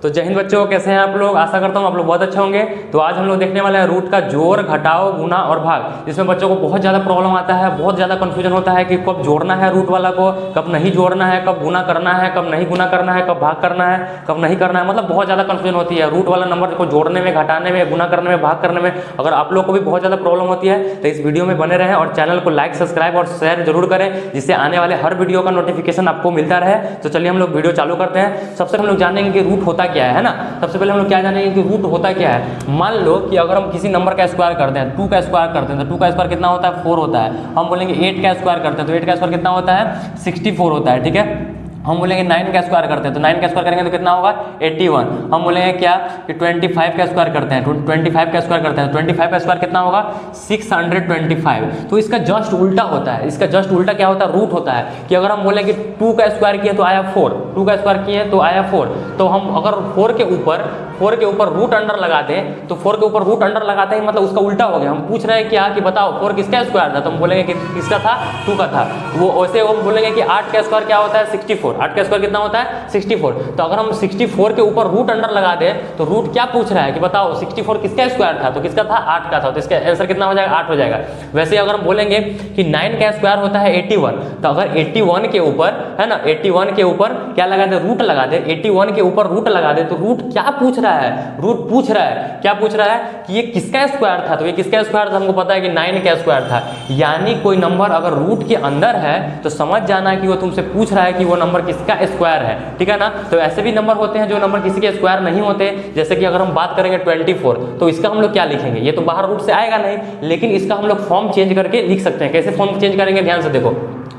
तो जय हिंद बच्चों, कैसे हैं आप लोग। आशा करता हूँ आप लोग बहुत अच्छे होंगे। तो आज हम लोग देखने वाले हैं रूट का जोड़, घटाव, गुना और भाग। इसमें बच्चों को बहुत ज़्यादा प्रॉब्लम आता है, बहुत ज़्यादा कन्फ्यूजन होता है कि कब जोड़ना है रूट वाला को, कब नहीं जोड़ना है, कब गुना करना है, कब नहीं गुना करना है, कब भाग करना है, कब नहीं करना है। मतलब बहुत ज़्यादा कन्फ्यूजन होती है रूट वाला नंबर को जोड़ने में, घटाने में, गुना करने में, भाग करने में। अगर आप लोग को भी बहुत ज़्यादा प्रॉब्लम होती है तो इस वीडियो में बने रहें और चैनल को लाइक, सब्सक्राइब और शेयर जरूर करें, जिससे आने वाले हर वीडियो का नोटिफिकेशन आपको मिलता रहे। तो चलिए हम लोग वीडियो चालू करते हैं। सबसे हम लोग जानेंगे कि रूट होता क्या है ना। सबसे पहले हम लोग क्या जानेंगे कि रूट होता क्या है। मान लो कि अगर हम किसी नंबर का स्क्वायर करते हैं, 2 का स्क्वायर करते हैं तो 2 का स्क्वायर कितना होता है, 4 होता है। हम बोलेंगे 8 का स्क्वायर करते हैं तो 8 का स्क्वायर कितना होता है, 64 होता है। ठीक है। हम बोलेंगे 9 का स्क्वायर करते हैं तो 9 का स्क्वायर करेंगे तो कितना होगा, 81। हम बोलेंगे क्या कि 25 का स्क्वायर करते हैं, 25 का स्क्वायर करते हैं तो 25 का स्क्वायर कितना होगा, 625। तो इसका जस्ट उल्टा होता है। इसका जस्ट उल्टा क्या होता है, रूट होता है। कि अगर हम बोलें कि 2 का स्क्वायर किए तो आया 4, 2 का स्क्वायर किए तो आया 4। तो हम अगर 4 के ऊपर रूट अंडर लगा दें तो 4 के ऊपर रूट अंडर लगाते हैं, मतलब उसका उल्टा हो गया। हम पूछ रहे हैं क्या कि बताओ 4 किसका स्क्वायर था, तो हम बोलेंगे कि किसका था, 2 का था। वो वैसे हम बोलेंगे कि 8 का स्क्वायर क्या होता है, 64। 8 का स्क्वायर कितना होता है, 64। तो अगर हम 64 के ऊपर रूट अंडर लगा दें तो रूट क्या पूछ रहा है कि बताओ 64 किसका स्क्वायर था, तो किसका था, 8 का था। तो इसका आंसर कितना हो जाएगा, 8 हो जाएगा। वैसे अगर हम बोलेंगे कि 9 का स्क्वायर होता है 81, तो अगर 81 के ऊपर है ना, 81 के ऊपर क्या लगा दे, रूट लगा दे। 81 के ऊपर रूट लगा दे तो रूट क्या पूछ रहा है, रूट पूछ रहा है, क्या पूछ रहा है कि ये किसका स्क्वायर था। तो ये किसका स्क्वायर था, हमको पता है कि 9 का स्क्वायर था। यानी कोई नंबर अगर रूट के अंदर है तो समझ जाना कि वो तुमसे पूछ रहा है कि वो नंबर किसका स्क्वायर है। ठीक है ना। तो ऐसे भी नंबर होते हैं जो नंबर किसी के स्क्वायर नहीं होते। जैसे कि अगर हम बात करेंगे 24, तो इसका हम लोग क्या लिखेंगे, ये तो बाहर रूट से आएगा नहीं, लेकिन इसका हम लोग फॉर्म चेंज करके लिख सकते हैं। कैसे फॉर्म चेंज करेंगे, ध्यान से देखो।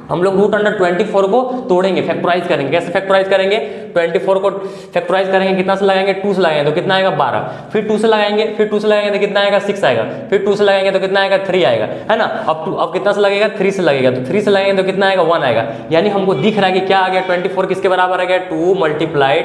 हम लोग रूट अंडर 24 को तोड़ेंगे, फैक्टराइज करेंगे। कैसे फैक्टराइज करेंगे, 24 को फैक्टराइज करेंगे, कितना से लगाएंगे, 2 से लगाएंगे तो कितना आएगा, 12। फिर 2 से लगाएंगे, फिर 2 से लगाएंगे तो कितना आएगा, 6 आएगा। फिर 2 से लगाएंगे तो कितना आएगा, 3 आएगा, है ना। अब कितना से लगेगा, 3 से लगेगा, तो 3 से लगाएंगे तो कितना आएगा, 1 आएगा। यानी हमको दिख रहा है कि क्या आ गया, 24 किसके बराबर आ गया, 2 मल्टीप्लाई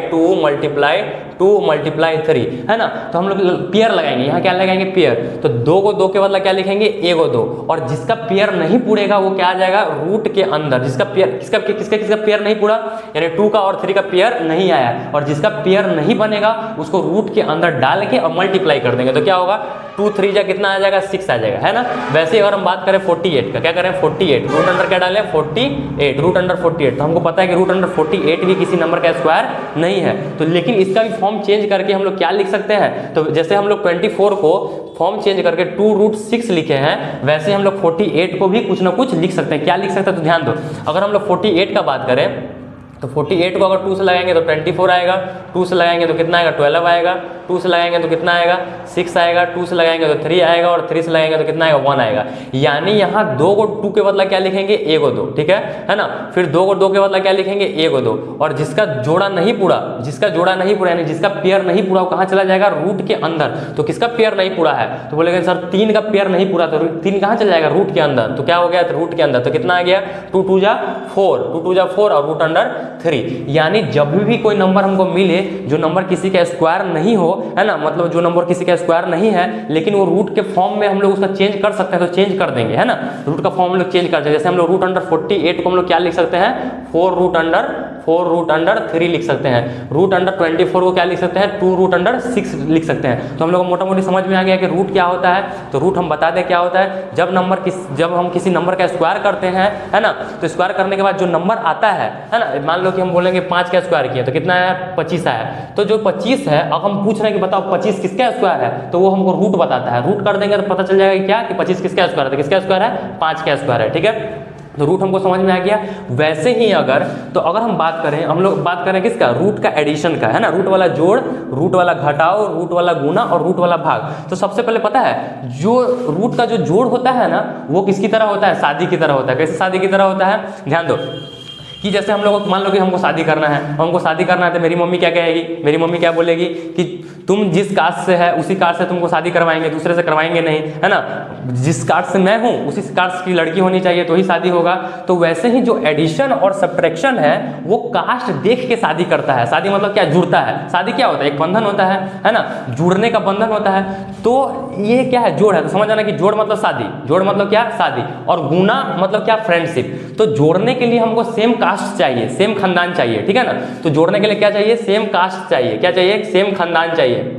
3, है ना। तो हम लोग पेयर लगाएंगे, यहाँ क्या लगाएंगे, पेयर। तो 2 को 2 के बदला क्या लिखेंगे, 1 को 2। और जिसका पेयर नहीं पूरेगा वो क्या आ जाएगा, रूट के अंदर। जिसका पेयर किसका पेयर नहीं पूरा, यानी 2 का और 3 का पेयर नहीं आया, और जिसका पेयर नहीं बनेगा उसको रूट के अंदर डाल के और मल्टीप्लाई कर देंगे तो क्या होगा, 2 3 जा कितना आ जाएगा, 6 आ जाएगा, है ना। वैसे अगर हम बात करें 48 का, क्या करें, 48 रूट अंडर क्या डालें, 48 रूट अंडर 48। तो हमको पता है कि रूट अंडर 48 भी किसी नंबर का स्क्वायर नहीं है। तो लेकिन इसका भी फॉर्म चेंज करके हम लोग क्या लिख सकते हैं, तो जैसे हम लोग 24 को फॉर्म चेंज करके 2√6 लिखे हैं, वैसे हम लोग 48 को भी कुछ ना कुछ लिख सकते हैं। क्या लिख सकते हैं, तो ध्यान दो। अगर हम लोग 48 का बात करें तो 48 को अगर 2 से लगाएंगे तो 24 आएगा, 2 से लगाएंगे तो कितना आएगा, 12 आएगा, 2 से लगाएंगे तो कितना आएगा, 6 आएगा, 2 से लगाएंगे तो 3 आएगा, और 3 से लगाएंगे तो कितना आएगा, 1 आएगा। यानी यहाँ 2 को 2 के बदला क्या लिखेंगे, 1 को 2। ठीक है ना। फिर 2 को 2 के बदला क्या लिखेंगे, 1 को 2। और जिसका जोड़ा नहीं पूरा, यानी जिसका पेयर नहीं पूरा, वो कहाँ चला जाएगा, रूट के अंदर। तो किसका पेयर नहीं पूरा है, तो बोलेंगे सर 3 का पेयर नहीं पूरा, तो 3 कहाँ चला जाएगा, रूट के अंदर। तो क्या हो गया, रूट के अंदर। तो कितना आ गया, 2 2 जा 4 और रूट अंडर 3। यानी जब भी कोई नंबर हमको मिले जो नंबर किसी का स्क्वायर नहीं हो, है ना, मतलब जो नंबर किसी का स्क्वायर नहीं है लेकिन वो रूट के फॉर्म में हम लोग उसका चेंज कर सकते हैं, तो चेंज कर देंगे, है ना। रूट का फॉर्म हम लोग चेंज कर देंगे। जैसे हम लोग रूट अंडर 48 को हम लोग क्या लिख सकते हैं, 4 रूट अंडर 3 लिख सकते हैं। रूट अंडर 24 को क्या लिख सकते हैं, 2 रूट अंडर 6 लिख सकते हैं। तो हम लोग को मोटा मोटी समझ में आ गया कि रूट क्या होता है। तो रूट हम बता दें क्या होता है, जब हम किसी नंबर का स्क्वायर करते हैं, है ना, तो स्क्वायर करने के बाद जो नंबर आता है ना, मान लो कि हम बोलेंगे 5 का स्क्वायर किया तो कितना आया, 25 आया। तो जो 25 है, अब हम पूछ रहे हैं कि बताओ 25 किसका स्क्वायर है, तो वो हमको रूट बताता है। रूट कर देंगे तो पता चल जाएगा क्या कि 25 किसका स्क्वायर है, किसका स्क्वायर है, 5 का स्क्वायर है। ठीक है। तो रूट हमको समझ में आ गया। वैसे ही अगर हम बात करें, हम लोग बात करें किसका, रूट का एडिशन का, है ना। रूट वाला जोड़, रूट वाला घटाव, रूट वाला गुना और रूट वाला भाग। तो सबसे पहले पता है जो रूट का जो जोड़ होता है ना, वो किसकी तरह होता है, शादी की तरह होता है। कैसे शादी की तरह होता है, ध्यान दो। कि जैसे हम लोग मान लो कि हमको शादी करना है, तो मेरी मम्मी क्या कहेगी, मेरी मम्मी क्या बोलेगी कि तुम जिस कास्ट से है उसी कास्ट से तुमको शादी करवाएंगे, दूसरे से करवाएंगे नहीं, है ना। जिस कास्ट से मैं हूँ उसी कास्ट की लड़की होनी चाहिए तो ही शादी होगा। तो वैसे ही जो एडिशन और सब्ट्रैक्शन है वो कास्ट देख के शादी करता है। शादी मतलब क्या, जुड़ता है। शादी क्या होता है, एक बंधन होता है ना, जुड़ने का बंधन होता है। तो ये क्या है, जोड़ है। तो समझ आना कि जोड़ मतलब शादी, जोड़ मतलब क्या, शादी। और गुना मतलब क्या, फ्रेंडशिप। तो जोड़ने के लिए हमको सेम कास्ट चाहिए, सेम खानदान चाहिए, ठीक है ना। तो जोड़ने के लिए क्या चाहिए, सेम कास्ट चाहिए, क्या चाहिए, सेम खानदान चाहिए,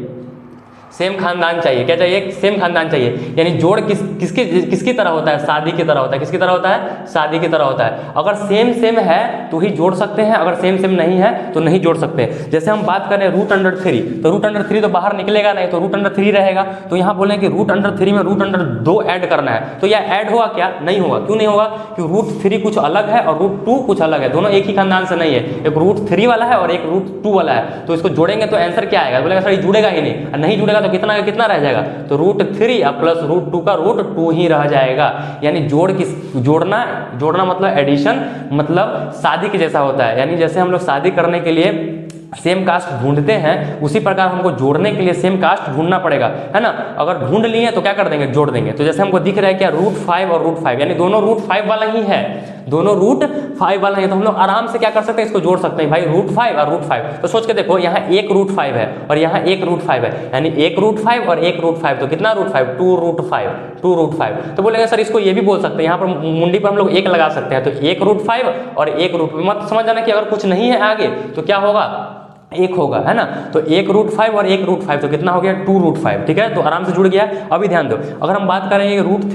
सेम खानदान चाहिए, क्या चाहिए, सेम खानदान चाहिए। यानी जोड़ किसकी तरह होता है, शादी की तरह होता है, किसकी तरह होता है, शादी की तरह होता है। अगर सेम सेम है तो ही जोड़ सकते हैं, अगर सेम सेम नहीं है तो नहीं जोड़ सकते। जैसे हम बात करें रूट अंडर 3, तो रूट अंडर 3 तो बाहर निकलेगा नहीं, तो रूट अंडर 3 रहेगा। तो यहाँ बोले कि रूट अंडर 3 में रूट अंडर 2 ऐड करना है, तो यह ऐड होगा क्या, नहीं होगा। क्यों नहीं होगा, क्योंकि रूट 3 कुछ अलग है और रूट 2 कुछ अलग है, दोनों एक ही खानदान से नहीं है। एक रूट 3 वाला है और एक रूट 2 वाला है, तो इसको जोड़ेंगे तो आंसर क्या आएगा, बोलेगा सर ये जुड़ेगा ही नहीं, नहीं जुड़ेगा तो कितना कितना रह जाएगा, तो रूट 3 प्लस रूट 2 का रूट 2 ही रह जाएगा। यानी जोड़ना मतलब एडिशन, मतलब शादी के जैसा होता है। यानी जैसे हम लोग शादी करने के लिए सेम कास्ट ढूंढते हैं, उसी प्रकार हमको जोड़ने के लिए सेम कास्ट ढूंढना पड़ेगा, है ना। अगर ढूंढ लिए तो क्या कर देंगे, जोड़ देंगे। तो जैसे हमको दिख रहा है क्या, रूट 5 और रूट 5, यानी दोनों रूट 5 वाला ही है, दोनों रूट 5 वाला है, तो हम लोग आराम से क्या कर सकते हैं, इसको जोड़ सकते हैं भाई, रूट 5 और रूट 5। तो सोच के देखो, यहाँ एक रूट 5 है और यहाँ एक रूट 5 है, यानी एक रूट 5 और एक रूट 5, तो कितना रूट 5, 2 रूट 5, 2 रूट 5। तो बोलेगा सर इसको ये भी बोल सकते हैं, यहाँ पर मुंडी पर हम लोग एक लगा सकते हैं, तो एक रूट 5 और एक रूट, मत समझ जाना कि अगर कुछ नहीं है आगे तो क्या होगा, एक होगा, है ना। तो एक रूट 5 और एक रूट 5, तो कितना हो गया, 2 रूट 5, ठीक है। तो आराम से जुड़ गया। अभी ध्यान दो, अगर हम बात करेंगे रूट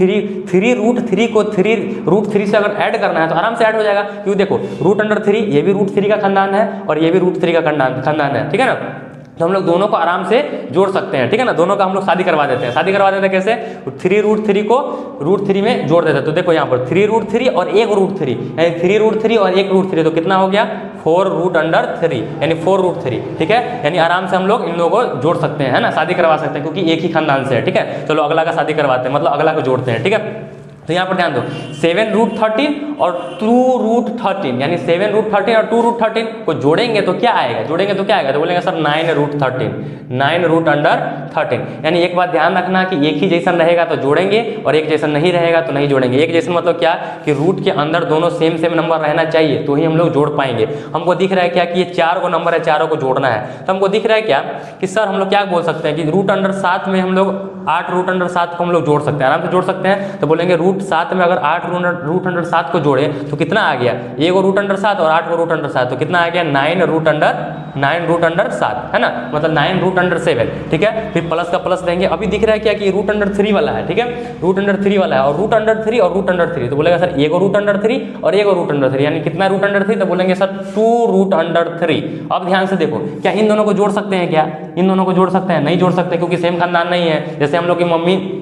3 रूट 3 को रूट 3 से अगर ऐड करना है तो आराम से ऐड हो जाएगा। क्यों, देखो रूट अंडर 3 ये भी रूट 3 का खानदान है और ये भी रूट 3 का खानदान है, ठीक है ना। तो हम लोग दोनों को आराम से जोड़ सकते हैं, ठीक है ना। दोनों का हम लोग शादी करवा देते हैं। शादी करवा देते हैं कैसे, 3 रूट 3 को रूट 3 में जोड़ देते हैं। तो देखो यहाँ पर 3 रूट 3 और एक रूट 3, यानी 3 रूट 3 और एक रूट 3, तो कितना हो गया, 4 रूट अंडर 3, यानी 4 रूट 3, ठीक है। यानी आराम से हम लोग इन लोगों को जोड़ सकते हैं, है ना, शादी करवा सकते हैं, क्योंकि एक ही खानदान से है, ठीक है। चलो अगला का शादी करवाते हैं, मतलब अगला को जोड़ते हैं, ठीक है। तो यहाँ पर ध्यान दो, 7 रूट 13 और 2 रूट 13, यानी 7 रूट 13 और 2 रूट 13 को जोड़ेंगे तो क्या आएगा, जोड़ेंगे तो क्या आएगा, तो बोलेंगे सर 9 रूट 13, 9 रूट अंडर 13। यानी एक बात ध्यान रखना कि एक ही जैसन रहेगा तो जोड़ेंगे और एक जैसन नहीं रहेगा तो नहीं जोड़ेंगे। एक जैसन मतलब क्या, कि रूट के अंदर दोनों सेम सेम नंबर रहना चाहिए तो ही हम लोग जोड़ पाएंगे। हमको दिख रहा है क्या कि ये 4 को नंबर है, चारों को जोड़ना है, तो हमको दिख रहा है क्या कि सर हम लोग क्या बोल सकते हैं कि रूट अंडर 7 में हम लोग 8 रूट अंडर 7 को हम लोग जोड़ सकते हैं, आराम से जोड़ सकते हैं। तो बोलेंगे रूट 7 में अगर 8 रूट अंडर 7 को जोड़े तो कितना आ गया, एक रूट अंडर 7 और 8 रूट अंडर 7, तो कितना आ गया, 9 रूट अंडर 7, है ना, मतलब 9 रूट अंडर 7, ठीक है। फिर प्लस का प्लस देंगे। अभी दिख रहा है क्या कि रूट अंडर 3 वाला है, ठीक है, रूट अंडर 3 वाला है और रूट अंडर 3 और रूट अंडर 3, तो बोलेगा सर एक रूट अंडर 3 और एक रूट अंडर 3, यानी कितना रूट अंडर 3, तो बोलेंगे सर 2 रूट अंडर 3। अब ध्यान से देखो, क्या इन दोनों को जोड़ सकते हैं, क्या इन दोनों को जोड़ सकते हैं, नहीं जोड़ सकते, क्योंकि सेम खानदान नहीं है। जैसे हम लोग की मम्मी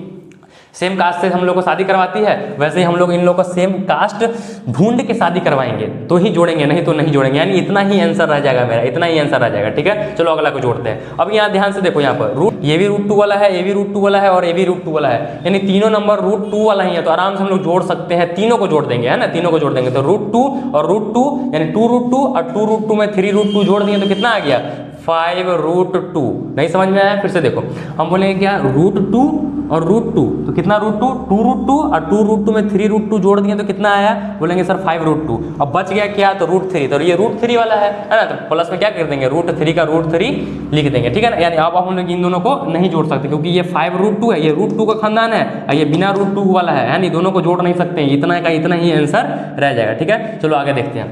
सेम कास्ट से हम लोग को शादी करवाती है, वैसे ही हम लोग इन लोग को सेम कास्ट ढूंढ के शादी करवाएंगे तो ही जोड़ेंगे, नहीं तो नहीं जोड़ेंगे। यानी इतना ही आंसर रह जाएगा मेरा, इतना ही आंसर रह जाएगा, ठीक है। चलो अगला को जोड़ते हैं। अब यहाँ ध्यान से देखो, यहाँ पर रूट, ये भी रूट 2 वाला है, ये भी रूट 2 वाला है और ये भी रूट 2 वाला है, यानी तीनों नंबर रूट 2 वाला ही है, तो आराम से हम लोग जोड़ सकते हैं, तीनों को जोड़ देंगे, है ना, तीनों को जोड़ देंगे। तो रूट 2 और रूट 2, यानी 2 रूट 2 और 2 रूट 2 में 3 रूट 2 जोड़ दिए तो कितना आ गया, 5 रूट 2। नहीं समझ में आया, फिर से देखो, हम बोलेंगे क्या, रूट 2 और रूट 2, तो कितना रूट 2, 2 रूट 2 और 2 रूट 2 में 3 रूट 2 जोड़ दिए तो कितना आया, बोलेंगे सर 5 रूट 2। अब बच गया क्या, तो रूट 3, तो ये रूट 3 वाला है ना, तो प्लस में क्या कर देंगे, रूट 3 का रूट 3 लिख देंगे, ठीक है ना। यानी अब हम लोग इन दोनों को नहीं जोड़ सकते, क्योंकि ये 5 रूट 2 है, ये रूट 2 का खानदान है और ये बिना रूट 2 वाला है, यानी दोनों को जोड़ नहीं सकते, इतना का इतना ही आंसर रह जाएगा, ठीक है। चलो आगे देखते हैं।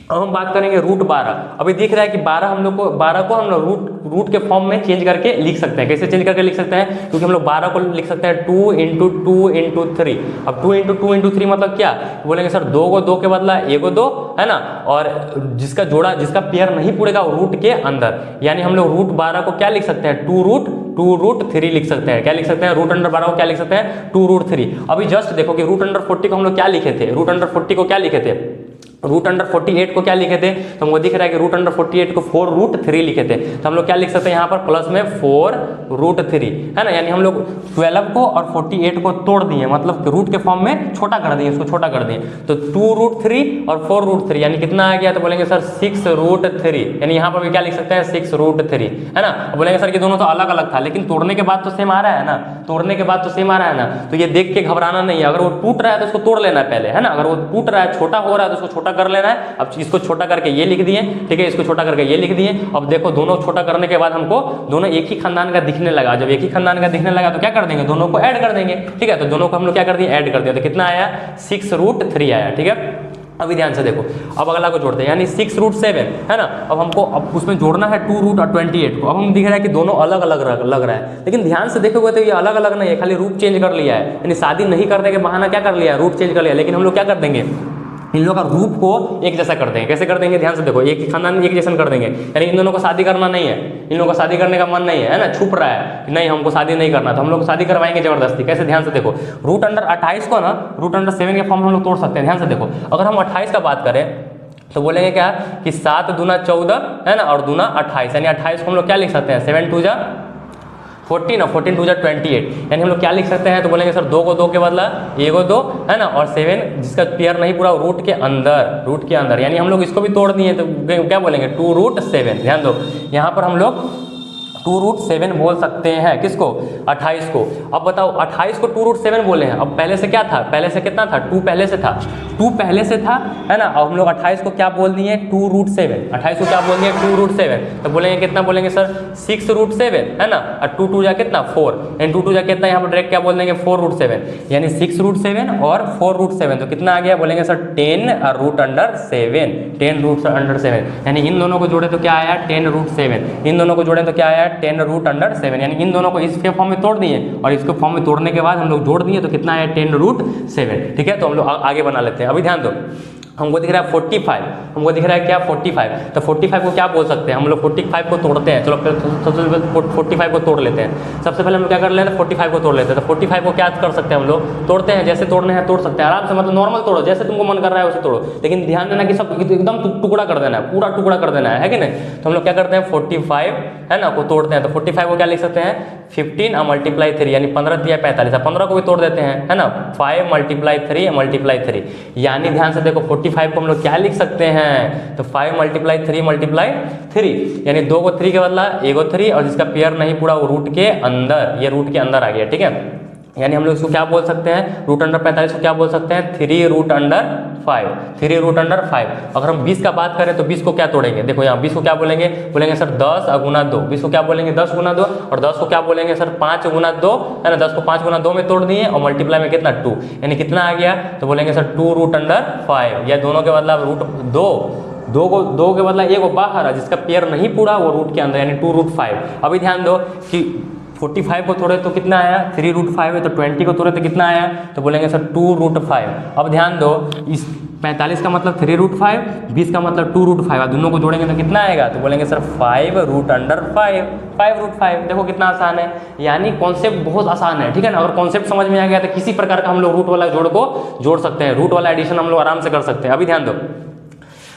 अब हम बात करेंगे रूट 12। अभी दिख रहा है कि 12 हम लोग को 12 को हम लोग रूट के फॉर्म में चेंज करके लिख सकते हैं। कैसे चेंज करके लिख सकते हैं, क्योंकि हम लोग 12 को लिख सकते हैं 2 इंटू 2 इंटू 3। अब 2 इंटू 2 इंटू 3 मतलब क्या, बोलेंगे सर 2 को 2 के बदला 1 को 2, है ना, और जिसका जोड़ा जिसका पेयर नहीं पुड़ेगा वो रूट के अंदर, यानी हम लोग रूट 12 को क्या लिख सकते हैं, 2 रूट 3 लिख सकते हैं। क्या लिख सकते हैं, रूट अंडर 12 को क्या लिख सकते हैं, 2 रूट 3। अभी जस्ट देखो कि रूट अंडर 40 को हम लोग क्या लिखे थे, रूट अंडर 40 को क्या लिखे थे, रूट अंडर 48 को क्या लिखे थे, तो हमको दिख रहा है कि रूट अंडर 48 को 4 रूट 3 लिखे थे, तो हम लोग क्या लिख सकते हैं यहाँ पर प्लस में 4 रूट 3, है ना। यानी हम लोग 12 को और 48 को तोड़ दिए, मतलब रूट के फॉर्म में छोटा कर दिए, इसको छोटा कर दिए, तो 2 रूट 3 और 4 रूट 3, यानी कितना आ गया, तो बोलेंगे सर 6 रूट 3, यानी यहाँ पर भी क्या लिख सकते हैं 6 रूट 3, है ना। बोलेंगे सर कि दोनों तो अलग अलग था, लेकिन तोड़ने के बाद तो सेम आ रहा है ना, तोड़ने के बाद तो सेम आ रहा है ना, तो ये देख के घबराना नहीं है। अगर वो टूट रहा है तो उसको तोड़ लेना है पहले, है ना, अगर वो टूट रहा है, छोटा हो रहा है तो उसको छोटा कर लेना है। अब इसको छोटा करके ये लिख दिए, ठीक है, इसको छोटा करके ये लिख दिए। अब देखो दोनों छोटा करने के बाद हमको दोनों एक ही खानदान का दिखने लगा, जब एक ही खानदान का दिखने लगा तो क्या कर देंगे, दोनों को ऐड कर देंगे, ठीक है। तो दोनों को हम लोग क्या कर दिए, ऐड कर दिए, तो कितना आया 6 रूट 3 आया, ठीक है। अभी ध्यान से देखो, अब अगला को जोड़ते हैं, यानी 6√7 है ना। अब हमको अब उसमें जोड़ना है 2√28 को। अब हम दिख रहा है कि दोनों अलग अलग लग रहा है, लेकिन ध्यान से देखोगे तो ये अलग अलग नहीं है, खाली रूट चेंज कर लिया है, यानी शादी नहीं करने के बहाना क्या कर लिया है, रूट चेंज कर लिया। लेकिन हम लोग क्या कर देंगे, इन लोगों का रूप को एक जैसा कर देंगे। कैसे कर देंगे, ध्यान से देखो, एक ही खानदान में एक जैसा कर देंगे, यानी इन दोनों को शादी करना नहीं है, इन लोगों को शादी करने का मन नहीं है ना, छुप रहा है कि नहीं हमको शादी नहीं करना, तो हम लोग शादी करवाएंगे जबरदस्ती। कैसे, ध्यान से देखो, √28 को ना √7 के फॉर्म में हम लोग तोड़ सकते हैं। ध्यान से देखो, अगर हम 28 का बात करें तो बोलेंगे क्या कि 7 दूना 14 है ना, और दूना 28, यानी 28 को हम लोग क्या लिख सकते हैं, 7 2 जा 14 और 14 2 जा 28, यानी हम लोग क्या लिख सकते हैं, तो बोलेंगे सर 2 को 2 के बदला 1 को 2 है ना, और 7 जिसका पेयर नहीं पूरा रूट के अंदर, यानी हम लोग इसको भी तोड़ दिए तो क्या बोलेंगे 2√7। ध्यान दो, यहाँ पर हम लोग 2√7 बोल सकते हैं, किसको, 28 को। अब बताओ 28 को 2√7 बोले हैं, अब पहले से क्या था, पहले से कितना था, 2 पहले से था, 2 पहले से था है ना। अब हम लोग 28 को क्या बोल दिए 2√7, 28 को क्या बोल दिए 2√7, तो बोलेंगे कितना, बोलेंगे सर 6√7 है ना, और 2 2 जा कितना 4, एंड 2 2 जा कितना, यहाँ पर डायरेक्ट क्या बोल देंगे 4√7, यानी 6√7 और 4√7, तो कितना आ गया, बोलेंगे सर 10√7, 10√7, यानी इन दोनों को जोड़े तो क्या आया 10√7, इन दोनों को जोड़े तो क्या आया 10√7, यानी इन दोनों को इस फॉर्म में तोड़ दिए और इसको फॉर्म में तोड़ने के बाद हम लोग जोड़ दिए तो कितना आया 10√7। ठीक है, तो हम लोग आगे बना लेते हैं। अभी ध्यान दो, हमको दिख रहा है 45, हमको दिख रहा है क्या 45, तो 45 को क्या बोल सकते हैं, हम लोग 45 को तोड़ते हैं। चलो सबसे पहले 45 को तोड़ लेते हैं। सबसे पहले हम लोग क्या कर लेते हैं, 45 को तोड़ लेते हैं। तो 45 को क्या कर सकते हैं, हम लोग तोड़ते हैं, जैसे तोड़ने हैं तोड़ सकते हैं आराम से, मतलब नॉर्मल तोड़ो, जैसे तुमको मन कर रहा है वैसे तोड़ो, लेकिन ध्यान देना कि सब एकदम टुकड़ा कर देना है, पूरा टुकड़ा कर देना है कि नहीं। तो हम लोग क्या करते हैं 45 है ना को तोड़ते हैं। तो 45 को क्या लिख सकते हैं 15 और मल्टीप्लाई 3, यानी 15 3 45, 15 को भी तोड़ देते हैं है ना, 5 × 3 × 3, यानी ध्यान से देखो 45 को हम लोग क्या लिख सकते हैं, तो 5 × 3 × 3, यानी 2 को 3 के बदला 1 को 3, और जिसका पेयर नहीं पूरा वो रूट के अंदर, ये रूट के अंदर आ गया। ठीक है, यानी हम लोग इसको क्या बोल सकते हैं, √45 को क्या बोल सकते हैं 3√5, 3√5। अगर हम 20 का बात करें तो 20 को क्या तोड़ेंगे, देखो यहाँ 20 को क्या बोलेंगे, बोलेंगे सर 10 × 2, 20 को क्या बोलेंगे 10 × 2, और 10 को क्या बोलेंगे सर 5 × 2 है ना, 10 को 5 × 2 में तोड़ दिए और मल्टीप्लाई में कितना 2, यानी कितना आ गया, तो बोलेंगे सर 2√5, या दोनों के बदला दो को 2 के बदला 1 को बाहर, जिसका पेयर नहीं पूरा वो रूट के अंदर, यानी 2√5। अभी ध्यान दो कि 45 को तोड़े तो कितना आया 3√5 है, तो 20 को तोड़े तो कितना आया, तो बोलेंगे सर 2√5। अब ध्यान दो, इस 45 का मतलब 3√5, 20 का मतलब 2√5, दोनों को जोड़ेंगे तो कितना आएगा, तो बोलेंगे सर 5√5, 5√5। देखो कितना आसान है, यानी कॉन्सेप्ट बहुत आसान है। ठीक है ना, अगर कॉन्सेप्ट समझ में आ गया तो किसी प्रकार का हम लोग रूट वाला जोड़ को जोड़ सकते हैं, रूट वाला एडिशन हम लोग आराम से कर सकते हैं। अभी ध्यान दो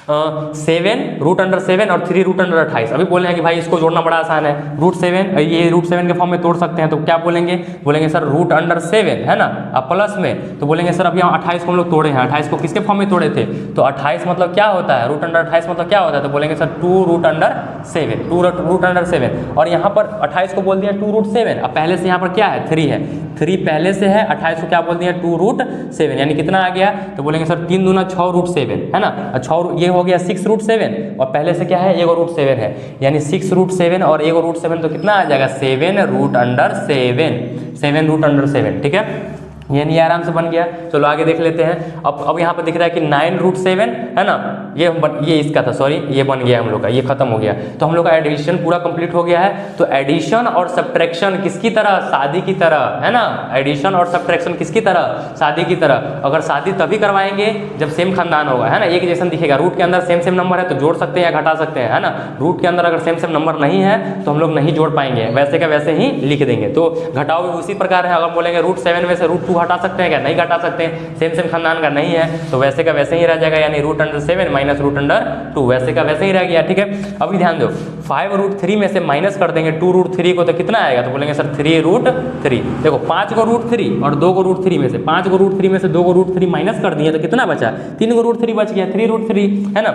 7 √7 और 3√28, अभी बोले हैं कि भाई इसको जोड़ना बड़ा आसान है, √7 ये √7 के फॉर्म में तोड़ सकते हैं, तो क्या बोलेंगे, बोलेंगे सर √7 है ना, अब प्लस में, तो बोलेंगे सर अब यहाँ 28 को हम लोग तोड़े हैं, 28 को किसके फॉर्म में तोड़े थे, तो 28 मतलब क्या होता है, √28 मतलब क्या होता है, तो बोलेंगे सर 2√7, और यहाँ पर 28 को बोल दिया 2√7, अब पहले से यहाँ पर क्या है 3 है, 3 पहले से है, 28 को क्या बोल दिया 2√7, यानी कितना आ गया, तो बोलेंगे सर 3 दूना 6√7 है ना, 6 ये हो गया 6√7, और पहले से क्या है 1√7 है, यानी 6√7 और 1√7 तो कितना आ जाएगा 7√7। ठीक है, यानी ये आराम से बन गया। चलो आगे देख लेते हैं। अब यहाँ पर दिख रहा है कि 9√7 है ना, ये इसका था, सॉरी ये बन गया हम लोग का, ये खत्म हो गया, तो हम लोग का एडिशन पूरा कंप्लीट हो गया है। तो एडिशन और सब्ट्रैक्शन किसकी तरह, शादी की तरह है ना, एडिशन और सब्ट्रैक्शन किसकी तरह, शादी की तरह। अगर शादी तभी करवाएंगे जब सेम खानदान होगा है ना, एक जैसा दिखेगा, रूट के अंदर सेम नंबर है तो जोड़ सकते हैं या घटा सकते हैं है ना, रूट के अंदर अगर सेम नंबर नहीं है तो हम लोग नहीं जोड़ पाएंगे, वैसे का वैसे ही लिख देंगे। तो घटाओ भी उसी प्रकार है, अगर बोलेंगे √7 में से √2 हटा सकते हैं क्या, नहीं घटा सकते हैं, सेम खानदान का नहीं है तो वैसे का वैसे ही रह जाएगा, यानी √7 माइनस √2 वैसे का वैसे ही रह गया। ठीक है, अभी ध्यान दो 5√3 में से माइनस कर देंगे 2√3 को तो कितना आएगा, तो बोलेंगे सर 3√3। देखो 5 को √3 और 2 को √3 में से 5 को √3 में से 2 को √3 माइनस कर दिए तो कितना बचा, 3 को √3 बच गया, 3√3 है ना।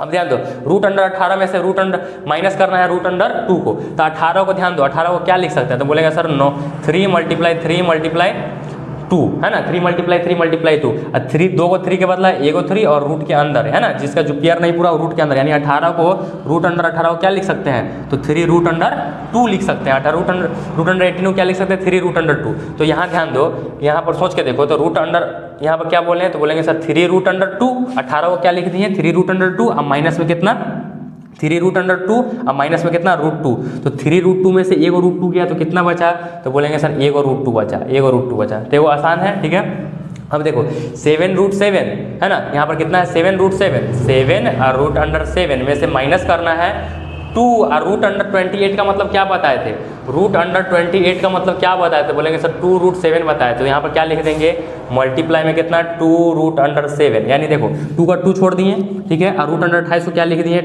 अब ध्यान दो √18 में से माइनस करना है √2 को, तो 18 को ध्यान दो, 18 को क्या लिख सकते हैं, तो बोलेगा सर 3 × 3 × 2 है ना, 3 मल्टीप्लाई 2 और 3 2 को 3 के बदला ए को 3 और रूट के अंदर है ना, जिसका जो पेयर नहीं पूरा रूट के अंदर, यानी 18 को रूट अंडर 18 को क्या लिख सकते हैं, तो 3 रूट अंडर 2 लिख सकते हैं। 18 रूट अंडर 18 को क्या लिख सकते हैं, 3 रूट अंडर 2। तो यहाँ ध्यान दो, यहाँ पर सोच के देखो, तो रूट अंडर यहाँ पर क्या बोले हैं, तो बोलेंगे सर 3 रूट अंडर 2, 18 को क्या लिख दिए 3 रूट अंडर 2, अब माइनस में कितना 3 रूट अंडर 2, अब माइनस में कितना रूट 2, तो 3 रूट 2 में से ए को रूट 2 गया तो कितना बचा, तो बोलेंगे सर ए को रूट 2 बचा, ए को रूट 2 बचा। तो वो आसान है, ठीक है। अब देखो 7 रूट 7 है ना, यहाँ पर कितना है 7 रूट 7 और रूट अंडर 7 में से माइनस करना है 2 और रूट अंडर 28 का मतलब क्या बताए थे, रूट अंडर 28 का मतलब क्या बताए थे, बोलेंगे सर 2 रूट 7 बताए। तो यहाँ पर क्या लिख देंगे, मल्टीप्लाई में कितना 2 रूट अंडर 7, यानी देखो 2 का 2 छोड़ दिए, ठीक है, और रूट अंडर 28 को क्या लिख दिए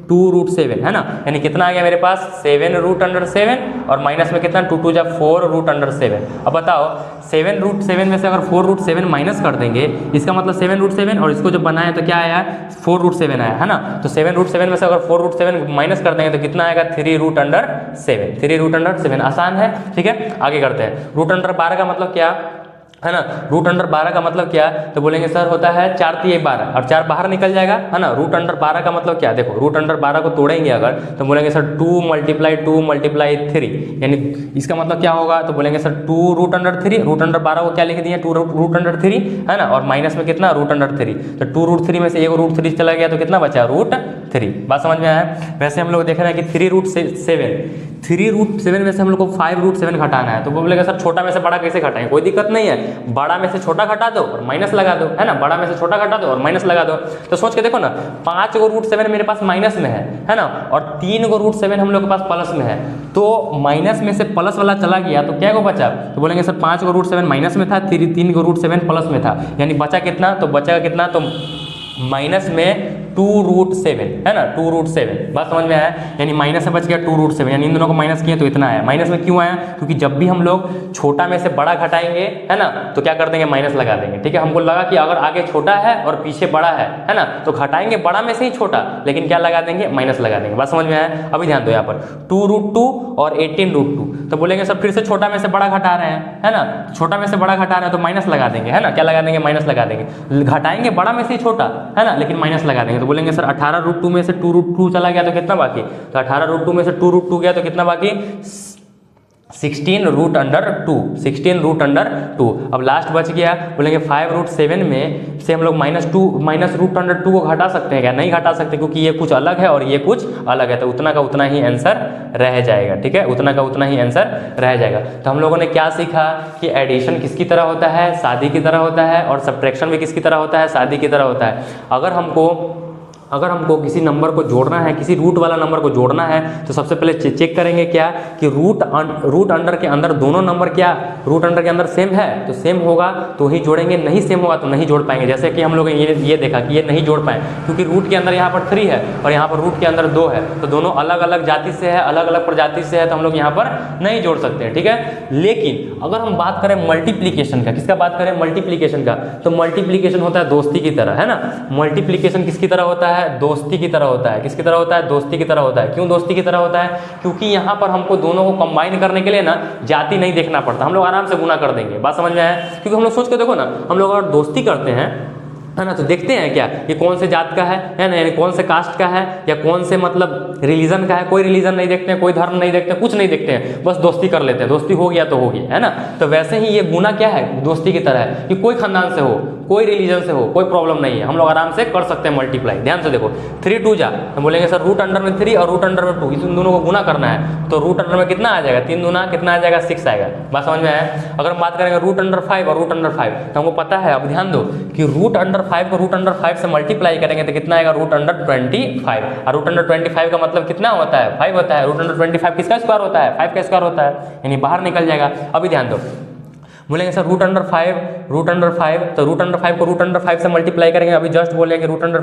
2 रूट 7 है ना, यानी कितना आ गया मेरे पास 7 रूट अंडर 7 और माइनस में कितना 2 2 जा 4 रूट अंडर 7। अब बताओ 7 रूट 7 में से अगर 4 रूट 7 माइनस कर देंगे, इसका मतलब 7 रूट 7 और इसको जब बनाया तो क्या आया 4 रूट 7 आया है ना, तो 7 रूट 7 में से अगर 4 रूट 7 माइनस कर देंगे तो कितना आएगा 3 रूट अंडर 7, 3 रूट अंडर 7। आसान है, ठीक है। आगे करते हैं, रूट अंडर 12 का मतलब क्या है ना, रूट अंडर 12 का मतलब क्या, तो बोलेंगे सर होता है 4 3 12 और 4 बाहर निकल जाएगा है ना। रूट अंडर 12 का मतलब क्या, देखो रूट अंडर 12 को तोड़ेंगे अगर तो बोलेंगे सर 2 मल्टीप्लाई 3, यानी इसका मतलब क्या होगा, तो बोलेंगे sir 2 root under 3, root under 12 को क्या लिख दिए 2 रूट अंडर 3 है ना, और माइनस में कितना रूट अंडर 3, तो 2 रूट 3 में से एक रूट 3 चला गया तो कितना बचा रूट 3। बात समझ में आया। वैसे हम लोग देख रहे हैं कि 3 रूट 7 में से हम लोग को 5 रूट 7 घटाना है, तो वो बोलेगा सर छोटा में से बड़ा कैसे घटाएं, कोई दिक्कत नहीं है, बड़ा में से छोटा घटा दो और माइनस लगा दो है ना, बड़ा में से छोटा घटा दो और माइनस लगा दो। तो सोच के देखो ना 5 को रूट 7 मेरे पास माइनस में है ना, और 3 को रूट 7 हम लोग के पास प्लस में है, तो माइनस में से प्लस वाला चला गया तो क्या को बचा, तो बोलेंगे सर 5 को रूट 7 माइनस में था, 3 को रूट 7 प्लस में था, यानी बचा कितना, तो बचेगा कितना, तो माइनस में 2 रूट 7 है ना, 2 रूट 7। बात समझ में आया, यानी माइनस से बच गया 2 रूट 7, यानी इन दोनों को माइनस किए तो इतना आया। माइनस में क्यों आया, क्योंकि जब भी हम लोग छोटा में से बड़ा घटाएंगे है ना, तो क्या कर देंगे माइनस लगा देंगे, ठीक है। हमको लगा कि अगर आगे छोटा है और पीछे बड़ा है ना, तो घटाएंगे बड़ा में से ही छोटा, लेकिन क्या लगा देंगे माइनस लगा देंगे। बात समझ में आया। अभी ध्यान दो यहाँ पर 2 रूट 2 और 18 रूट 2, तो बोलेंगे सर फिर से छोटा में से बड़ा घटा रहे हैं है ना, छोटा में से बड़ा घटा रहे हैं तो माइनस लगा देंगे है ना, क्या लगा देंगे माइनस लगा देंगे, घटाएंगे बड़ा में से ही छोटा है ना, लेकिन माइनस लगा देंगे। तो बोलेंगे सर 18 रूट 2 में से 2 रूट 2 चला गया तो कितना बाकी, तो 18 रूट 2 में से 2 रूट 2 गया तो कितना बाकी 16 रूट अंडर 2, 16 रूट अंडर 2। अब लास्ट बच गया, बोलेंगे 5 रूट 7 में से हम लोग माइनस रूट अंडर 2 को घटा सकते हैं क्या, नहीं घटा सकते, क्योंकि ये कुछ अलग है और ये कुछ अलग है, तो उतना का उतना ही आंसर रह जाएगा, ठीक है, उतना का उतना ही आंसर रह जाएगा। तो हम लोगों ने क्या सीखा कि एडिशन किसकी तरह होता है, शादी की तरह होता है, और सब्ट्रैक्शन भी किसकी तरह होता है, शादी की तरह होता है। अगर हमको किसी नंबर को जोड़ना है, किसी रूट वाला नंबर को जोड़ना है, तो सबसे पहले चेक करेंगे क्या कि रूट अंडर के अंदर दोनों नंबर क्या रूट अंडर के अंदर सेम है, तो सेम होगा तो ही जोड़ेंगे, नहीं सेम होगा तो नहीं जोड़ पाएंगे। जैसे कि हम लोग ये देखा कि ये नहीं जोड़ पाए, क्योंकि रूट के अंदर यहाँ पर 3 है और यहाँ पर रूट के अंदर 2 है, तो दोनों अलग अलग जाति से है, अलग अलग प्रजाति से है, तो हम लोग यहाँ पर नहीं जोड़ सकते हैं, ठीक है। लेकिन अगर हम बात करें मल्टीप्लीकेशन का, किसका बात करें मल्टीप्लीकेशन का, तो मल्टीप्लीकेशन होता है दोस्ती की तरह है ना। मल्टीप्लीकेशन किसकी तरह होता है, दोस्ती की तरह होता है। किसकी तरह होता है, दोस्ती की तरह होता है। क्यों दोस्ती की तरह होता है, क्योंकि यहाँ पर हमको दोनों को कंबाइन करने के लिए ना जाति नहीं देखना पड़ता, हम लोग आराम से गुना कर देंगे। बात समझ में आया। क्योंकि हम लोग सोच के देखो ना, हम लोग अगर दोस्ती करते हैं है ना, तो देखते हैं क्या ये कौन से जात का है ना, यानी कौन से कास्ट का है या कौन से मतलब रिलीजन का है। कोई रिलीजन नहीं देखते हैं, कोई धर्म नहीं देखते हैं, कुछ नहीं देखते हैं, बस दोस्ती कर लेते हैं। दोस्ती हो गया तो हो गया है ना। तो वैसे ही ये गुना क्या है, दोस्ती की तरह है कि कोई खानदान से हो, कोई रिलीजन से हो, कोई प्रॉब्लम नहीं है, हम लोग आराम से कर सकते हैं मल्टीप्लाई। ध्यान से देखो 3 2 जा, हम बोलेंगे सर रूट अंडर में 3 और रूट अंडर में 2, इन दोनों को गुना करना है, तो रूट अंडर में कितना आ जाएगा, 3 दूना कितना आ जाएगा 6 आएगा। बात समझ में आया। अगर हम बात करेंगे रूट अंडर 5 और रूट अंडर 5, तो हमको पता है, अब ध्यान दो कि रूट अंडर 5 को रूट अंडर 5 से मल्टीप्लाई करेंगे तो कितना आएगा रूट अंडर 25, और रूट अंडर 25 का मतलब कितना होता है 5 होता है। रूट अंडर 25 किसका स्क्वायर होता है, 5 का स्क्वायर होता है, यानी बाहर निकल जाएगा। अभी ध्यान दो, बोलेंगे सर रूट अंडर 5, तो रूट अंडर 5 को रूट अंडर 5 से मल्टीप्लाई करेंगे। अभी जस्ट बोलेंगे रूट अंडर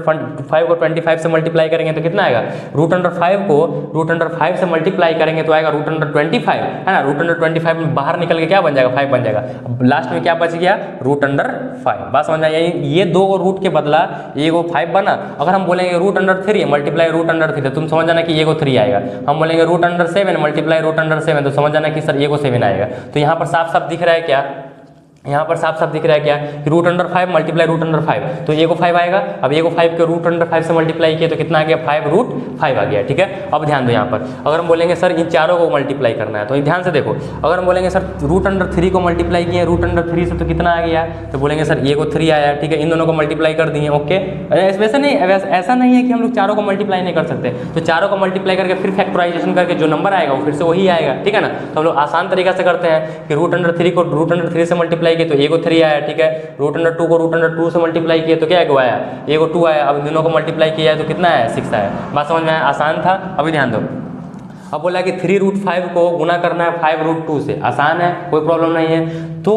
5 को 25 से मल्टीप्लाई करेंगे तो कितना आएगा, रूट अंडर 5 को रूट अंडर 5 से मल्टीप्लाई करेंगे तो आएगा रूट अंडर 25 है ना। रूट अंडर 25 में बाहर निकल के क्या बन जाएगा 5 बन जाएगा। अब लास्ट में क्या बच गया रूट अंडर 5। बात समझ में आई। ये 2 रूट के बदला ये 5 बना। अगर हम बोलेंगे root under 3 multiply root under 3, तो तुम समझ जाना कि ये 3 आएगा। हम बोलेंगे root under 7 multiply root under 7, तो समझ जाना कि सर ये 7 आएगा। तो यहाँ पर साफ साफ दिख रहा है क्या यहाँ पर साफ साफ दिख रहा है क्या कि root under 5 multiply root under 5, तो ए को 5 आएगा। अब ए को 5 के रूट अंडर 5 से मल्टीप्लाई किया तो कितना आ गया 5 रूट 5 आ गया, ठीक है। अब ध्यान दो यहाँ पर अगर हम बोलेंगे सर इन चारों को मल्टीप्लाई करना है तो ध्यान से देखो, अगर हम बोलेंगे सर रूट अंडर 3 को मल्टीप्लाई किया रूट अंडर 3 से तो कितना आ गया, तो बोलेंगे सर ए को 3 आया, ठीक है। इन दोनों को मल्टीप्लाई कर दिए, ओके। वैसे नहीं, ऐसा नहीं है कि हम लोग चारों को मल्टीप्लाई नहीं कर सकते, तो चारों को मल्टीप्लाई करके फिर फैक्टराइजेशन करके जो नंबर आएगा वो फिर से वही आएगा, ठीक है ना। तो हम लोग आसान तरीका से करते हैं कि रूट अंडर 3 को रूट अंडर 3 से मल्टीप्लाई किए तो ए को 3 आया, ठीक है। रूट अंडर 2 को रूट अंडर 2 से मल्टीप्लाई किए तो क्या आया, ए को 2 आया। अब दोनों को मल्टीप्लाई किया है तो कितना आया 6 आया। बात समझ में आया, आसान था। अभी ध्यान दो, अब बोला कि 3 रूट 5 को गुना करना है 5 रूट 2 से, आसान है, कोई प्रॉब्लम नहीं है। तो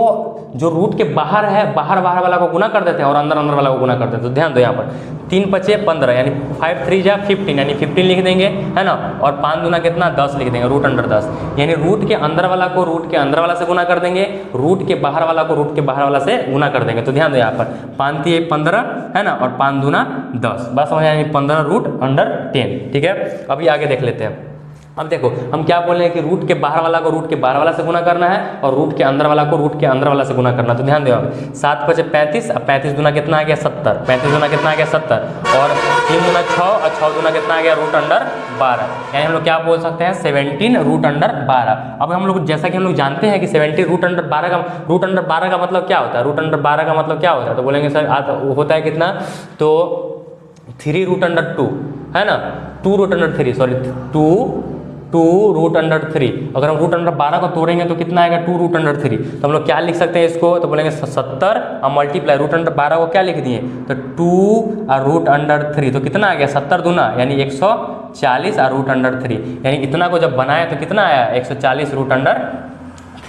जो रूट के बाहर है बाहर वाला को गुना कर देते हैं और अंदर वाला को गुना कर देते हैं। तो ध्यान दो यहाँ पर 3 पचे 15 यानी 5 3 जा 15 यानी 15 लिख देंगे, है ना। और 5 दूना कितना 10 लिख देंगे, रूट अंडर 10 यानी रूट के अंदर वाला को रूट के अंदर वाला से गुना कर देंगे, रूट के बाहर वाला को रूट के बाहर वाला से गुना कर देंगे। तो ध्यान दो यहाँ पर 5 3 15 है ना, और 5 दूना 10, बस समझ यानी 15 रूट अंडर 10, ठीक है। अभी आगे देख लेते हैं। अब देखो हम क्या बोल रहे हैं कि रूट के बाहर वाला को रूट के बाहर वाला से गुना करना है और रूट के अंदर वाला को रूट के अंदर वाला से गुना करना है। तो ध्यान दो 7 पचे 35, अब 35 दूना कितना आ गया 70, 35 दूना कितना आ गया 70, और 3 दूना 6 और 6 दूना कितना आ गया रूट अंडर 12, यानी हम लोग क्या बोल सकते हैं 17 रूट अंडर 12। अब हम लोग जैसा कि हम लोग जानते हैं कि 17 रूट अंडर 12 का मतलब क्या होता है, रूट अंडर 12 का मतलब क्या होता है, तो बोलेंगे सर होता है कितना, तो 3 रूट अंडर 2 है ना, 2 root under 3 sorry 2 root under 3। अगर हम रूट अंडर 12 को तोड़ेंगे तो कितना आएगा 2 रूट अंडर 3। तो हम लोग क्या लिख सकते हैं इसको, तो बोलेंगे 70 और मल्टीप्लाई रूट अंडर 12 को क्या लिख दिए, तो 2 और रूट अंडर 3, तो कितना आ गया 70 दूना यानी 140 और रूट अंडर 3, यानी इतना को जब बनाया तो कितना आया 140 रूट अंडर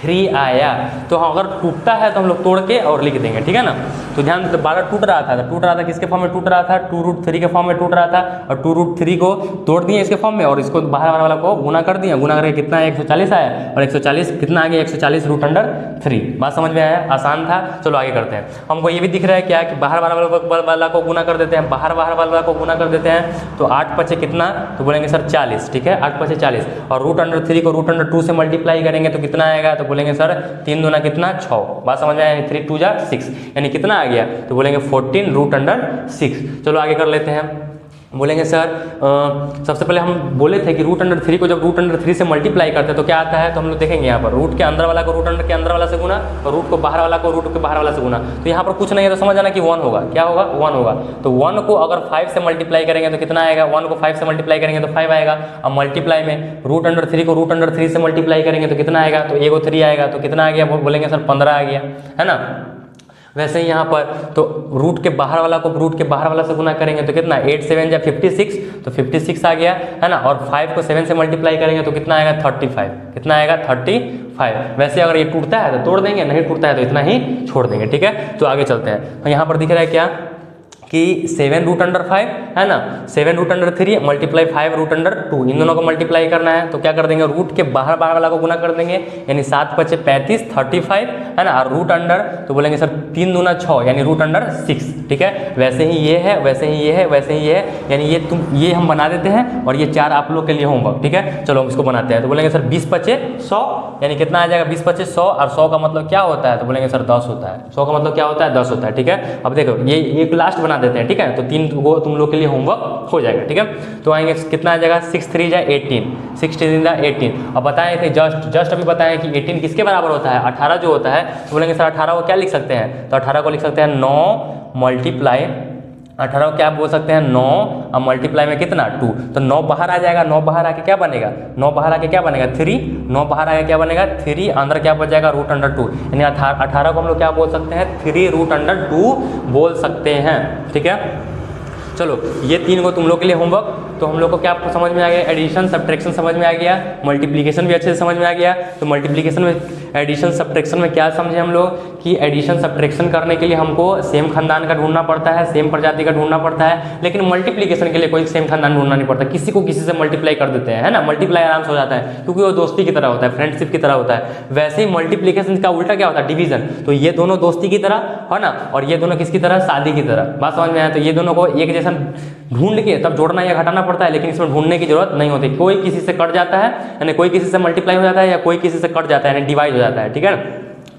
3 आया। तो अगर टूटता है तो हम लोग तोड़ के और लिख देंगे, ठीक है ना। तो ध्यान दो 12 टूट रहा था किसके फॉर्म में टूट रहा था, 2 रूट 3 के फॉर्म में टूट रहा था, और 2 रूट 3 को तोड़ दिए इसके फॉर्म में और इसको बाहर वाला को गुना कर दिया, गुना करके कितना है 140 आया, और 140 कितना आ गया 140 रूट अंडर 3। बात समझ में आया, आसान था। चलो आगे करते हैं। हमको ये भी दिख रहा है क्या कि बाहर वाला को गुना कर देते हैं, बाहर वाला को गुना कर देते हैं, तो 8 पचे कितना, तो बोलेंगे सर 40, ठीक है 8 पचे 40, और रूट अंडर 3 को रूट अंडर 2 से मल्टीप्लाई करेंगे तो कितना आएगा, तो बोलेंगे सर 3 दूना कितना 6, बात समझ में आया, 3 2 जा 6 यानी कितना आ गया, तो बोलेंगे 14 रूट अंडर 6। चलो आगे कर लेते हैं। बोलेंगे सर सबसे पहले हम बोले थे कि रूट अंडर 3 को जब रूट अंडर 3 से मल्टीप्लाई करते हैं तो क्या आता है, तो हम लोग देखेंगे यहाँ पर रूट के अंदर वाला को रूट अंडर के अंदर वाला से गुना और रूट को बाहर वाला को रूट के बाहर वाला से गुना। तो यहाँ पर कुछ नहीं है तो समझ आना कि 1 होगा, क्या होगा 1 होगा। तो 1 को अगर 5 से मल्टीप्लाई करेंगे तो कितना आएगा, 1 को 5 से मल्टीप्लाई करेंगे तो 5 आएगा। अब मल्टीप्लाई में रूट अंडर 3 को रूट अंडर 3 से मल्टीप्लाई करेंगे तो कितना आएगा, तो ए को 3 आएगा, तो कितना आ गया, वो बोलेंगे सर 15 आ गया, है ना। वैसे ही यहाँ पर तो रूट के बाहर वाला को रूट के बाहर वाला से गुना करेंगे तो कितना 8 7 या 56, तो 56 आ गया, है ना। और 5 को 7 से मल्टीप्लाई करेंगे तो कितना आएगा 35, कितना आएगा 35। वैसे अगर ये टूटता है तो तोड़ देंगे, नहीं टूटता है तो इतना ही छोड़ देंगे, ठीक है। तो आगे चलते हैं। तो यहाँ पर दिख रहा है क्या कि 7 रूट अंडर 5 है ना, 7 root under 3 multiply 5 root under 2, इन दोनों को मल्टीप्लाई करना है। तो क्या कर देंगे, रूट के बाहर वाला को गुना कर देंगे, यानी 7 पचे 35 35 है ना, और रूट अंडर तो बोलेंगे सर 3 दूना 6 यानी रूट अंडर 6, ठीक है। वैसे ही ये है, वैसे ही ये है, वैसे ही ये है, यानी ये हम बना देते हैं और ये 4 आप लोग के लिए होमवर्क, ठीक है। चलो हम इसको बनाते हैं। तो बोलेंगे सर 20 पचे 100 यानी कितना आ जाएगा 20 पचे 100, और 100 का मतलब क्या होता है, तो बोलेंगे सर 10 होता है। 100 का मतलब क्या होता है 10 होता है, ठीक है। अब देखो ये एक लास्ट बना देते हैं, ठीक है। तो 3 वो तुम लोग के लिए होमवर्क हो जाएगा, ठीक है। तो आएंगे कितना आ जाएगा 6 3 जा 18, 6 3 जा 18। अब बताए थे जस्ट अभी बताएं कि 18 किसके बराबर होता है, 18 जो होता है। तो बोलेंगे सर 18 को क्या लिख सकते हैं, तो 18 को लिख सकते हैं 9 मल्टीप्लाई 18 को क्या बोल सकते हैं 9 और मल्टीप्लाई में कितना 2, तो 9 बाहर आ जाएगा, 9 बाहर आके क्या बनेगा, 9 बाहर आके क्या बनेगा 3, 9 बाहर आके क्या बनेगा 3, अंदर क्या बच जाएगा रूट अंडर 2, यानी 18 को हम लोग क्या बोल सकते हैं 3 रूट अंडर 2 बोल सकते हैं, ठीक है। चलो ये 3 को तुम लोग के लिए होमवर्क। तो हम लोग को क्या समझ में आ गया, एडिशन सब्ट्रैक्शन समझ में आ गया, मल्टीप्लिकेशन भी अच्छे से समझ में आ गया। तो मल्टीप्लिकेशन में एडिशन सब्ट्रैक्शन में क्या समझे हम लोग कि एडिशन सब्ट्रैक्शन करने के लिए हमको सेम खानदान का ढूंढना पड़ता है, सेम प्रजाति का ढूंढना पड़ता है, लेकिन मल्टीप्लिकेशन के लिए कोई सेम खानदान ढूंढना नहीं पड़ता, किसी को किसी से मल्टीप्लाई कर देते हैं, है ना। मल्टीप्लाई आराम से हो जाता है क्योंकि वो दोस्ती की तरह होता है, फ्रेंडशिप की तरह होता है। वैसे ही मल्टीप्लिकेशन का उल्टा क्या होता है, डिवीजन। तो ये दोनों दोस्ती की तरह है ना, और ये दोनों किसकी तरह, शादी की तरह। बात समझ में आया। तो ये दोनों को एक जैसा ढूंढ के तब जोड़ना या घटाना पड़ता है, लेकिन इसमें ढूंढने की जरूरत नहीं होती। कोई किसी से कट जाता है, यानी कोई किसी से मल्टीप्लाई हो जाता है, या कोई किसी से कट जाता है यानी डिवाइड हो जाता है, ठीक है।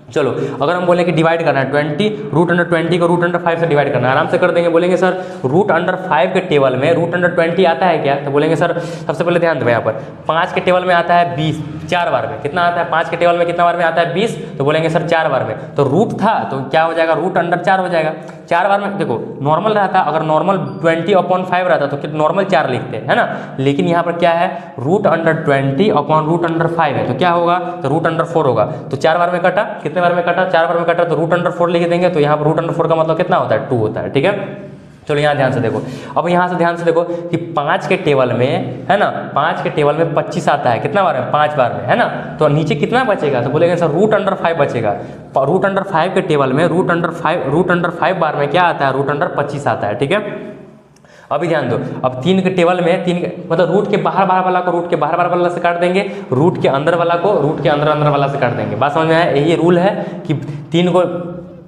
चलो अगर हम बोले कि डिवाइड करना है 20, रूट अंडर 20 को रूट अंडर 5 से डिवाइड करना है, आराम से कर देंगे। बोलेंगे सर रूट अंडर 5 के टेबल में रूट अंडर 20 आता है क्या? तो बोलेंगे सर सबसे पहले ध्यान दें यहाँ पर 5 के टेबल में आता है 20, 4 बार में कितना आता है? 5 के टेबल में कितना बार में आता है? 20। तो बोलेंगे सर 4 बार में, तो रूट था तो क्या हो जाएगा? रूट अंडर 4 हो जाएगा। 4 बार में देखो नॉर्मल रहता, अगर नॉर्मल 20/5 रहता तो नॉर्मल 4 लिखते है ना, लेकिन यहाँ पर क्या है? रूट अंडर 20/√5 है, तो क्या होगा? तो रूट अंडर 4 होगा। तो 4 बार में कटा, कितने बार में कटा? 4 बार में कटा, तो रूट अंडर 4 लिख देंगे। तो यहाँ पर रूट अंडर 4 का मतलब कितना होता है? 2 होता है। ठीक है, चलो यहाँ ध्यान से देखो। अब यहाँ से ध्यान से देखो कि 5 के टेबल में है ना, 5 के टेबल में 25 आता है, कितना बार में? 5 बार में, है ना। तो नीचे कितना बचेगा? तो बोलेंगे सर रूट अंडर 5 बचेगा। रूट अंडर 5 के टेबल में रूट अंडर 5 बार में क्या आता है? रूट अंडर 25 आता है। ठीक है, अभी ध्यान दो। अब 3 के टेबल में मतलब रूट के बाहर बाहर वाला को रूट के बाहर बाहर वाला से काट देंगे, रूट के अंदर वाला को रूट के अंदर अंदर वाला से काट देंगे। बात समझ में आया? यही रूल है कि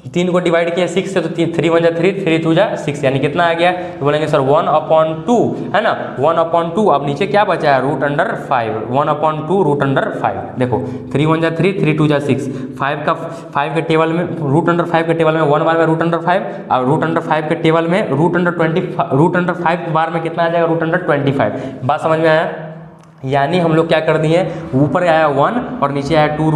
3 को डिवाइड किया 6 से, तो 3 1 जा 3, 3 2 जा 6, यानी कितना आ गया? तो बोलेंगे सर 1/2 है ना, 1/2। अब नीचे क्या बचा है? Root under 5, 1/2 root under 5। देखो 3 1 जा 3, 3 2 जा 6, 5 के टेबल में रूट अंडर 5 के टेबल में 1 बार में रूट अंडर 5, और रूट अंडर 5 के टेबल में रूट अंडर 5 बार में कितना आ जाएगा? Root under 25। बात समझ में आया? यानी हम लोग क्या कर दिए, ऊपर आया 1 और नीचे आया 2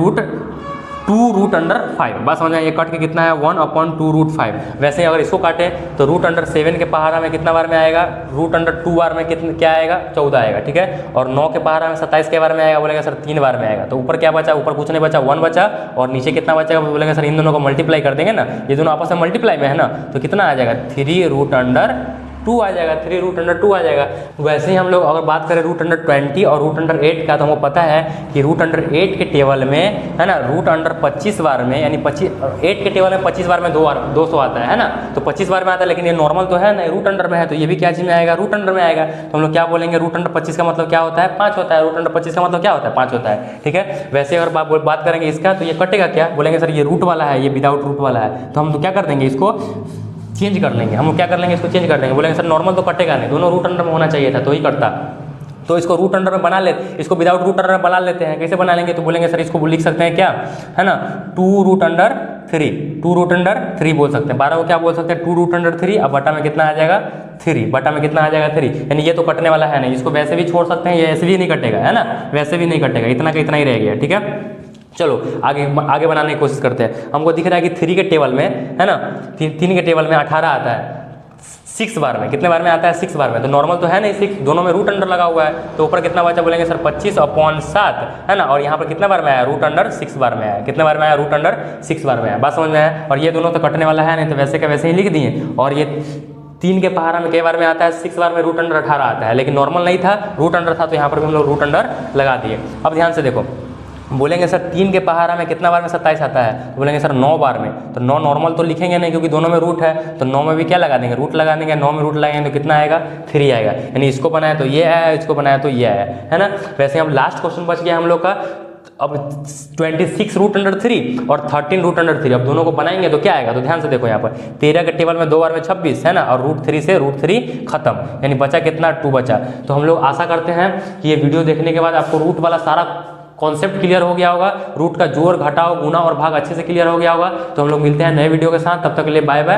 रूट अंडर 5। बात समझ में, ये कट के कितना है? 1/2 रूट 5। वैसे ही अगर इसको काटे तो रूट अंडर 7 के पहाड़ा में कितना बार में आएगा? रूट अंडर 2 बार में कितना क्या आएगा? 14 आएगा। ठीक है, और 9 के पहाड़ा में 27 के बार में आएगा? बोलेंगे सर 3 बार में आएगा। तो ऊपर क्या बचा? ऊपर कुछ नहीं बचा, 1 बचा, और नीचे कितना बचेगा? बोलेंगे सर इन दोनों को मल्टीप्लाई कर देंगे ना, ये दोनों आपस में मल्टीप्लाई में है ना, तो कितना आ जाएगा? 3 रूट अंडर 2 आ जाएगा, 3 रूट अंडर 2 आ जाएगा। वैसे ही हम लोग अगर बात करें रूट अंडर 20 और रूट अंडर 8 का, तो हमको पता है कि रूट अंडर 8 के टेबल में है ना, रूट अंडर 25 बार में, यानी 8 के टेबल में 25 बार में 200 आता है ना, तो 25 बार में आता है, लेकिन ये नॉर्मल तो है ना, रूट अंडर में है, तो ये भी क्या चीज़ में आएगा? रूट अंडर में आएगा। तो हम लोग क्या बोलेंगे? रूट अंडर 25 का मतलब क्या होता है? 5 होता है। रूट अंडर 25 का मतलब क्या होता है? 5 होता है। ठीक है, वैसे अगर बात करेंगे इसका, तो ये कटेगा क्या? बोलेंगे सर ये रूट वाला है, ये विदाउट रूट वाला है, तो हम तो क्या कर देंगे? इसको चेंज कर लेंगे। हम क्या कर लेंगे? इसको चेंज कर देंगे। बोलेंगे सर नॉर्मल तो कटेगा नहीं, दोनों रूट अंडर में होना चाहिए था, तो ही कटता। तो इसको रूट अंडर में बना लेते, इसको विदाउट रूट अंडर में बना लेते हैं। कैसे बना लेंगे? तो बोलेंगे सर इसको लिख सकते हैं क्या, है ना, 2 रूट अंडर 3, 2 रूट अंडर 3 बोल सकते हैं। 12 को क्या बोल सकते हैं? 2 रूट अंडर 3। अब बटा में कितना आ जाएगा? 3। बटा में कितना आ जाएगा? 3। यानी ये तो कटने वाला है नहीं, इसको वैसे भी छोड़ सकते हैं, ये ऐसे भी नहीं कटेगा, है ना, वैसे भी नहीं कटेगा, इतना का इतना ही रह गया। ठीक है, चलो आगे बनाने की कोशिश करते हैं। हमको दिख रहा है कि 3 के टेबल में है ना, 3 के टेबल में 18 आता है 6 बार में। कितने बार में आता है? 6 बार में। तो नॉर्मल तो है नहीं 6, दोनों में रूट अंडर लगा हुआ है, तो ऊपर कितना बचा? बोलेंगे सर 25/7 है ना, और यहाँ पर कितना बार में आया? रूट अंडर 6 बार में आया। कितने बार में आया? रूट अंडर 6 बार में आया। बात समझ में आया? और ये दोनों तो कटने वाला है नहीं, तो वैसे का वैसे ही लिख दिए। और ये 3 के पहाड़ा में कई बार में आता है? 6 बार में रूट अंडर 18 आता है, लेकिन नॉर्मल नहीं था, रूट अंडर था, तो यहाँ पर भी हम लोग रूट अंडर लगा दिए। अब ध्यान से देखो, बोलेंगे सर 3 के पहाड़ा में कितना बार में 27 आता है? तो बोलेंगे सर 9 बार में। तो 9 नॉर्मल तो लिखेंगे नहीं, क्योंकि दोनों में रूट है, तो 9 में भी क्या लगा देंगे? रूट लगा देंगे। 9 में रूट लगाएंगे तो कितना आएगा? 3 आएगा। यानी इसको बनाया तो ये आया, इसको बनाया तो ये आया, है ना। वैसे हम लास्ट क्वेश्चन बच गया हम लोग का। अब 26 रूट अंडर 3 और 13 रूट अंडर 3, अब दोनों को बनाएंगे तो क्या आएगा? तो ध्यान से देखो यहाँ पर 13 के टेबल में 2 बार में 26 है ना, और रूट 3 से रूट 3 खत्म, यानी बचा कितना? 2 बचा। तो हम लोग आशा करते हैं कि ये वीडियो देखने के बाद आपको रूट वाला सारा कॉन्सेप्ट क्लियर हो गया होगा, रूट का जोड़ घटाव गुना और भाग अच्छे से क्लियर हो गया होगा। तो हम लोग मिलते हैं नए वीडियो के साथ, तब तक के लिए बाय बाय।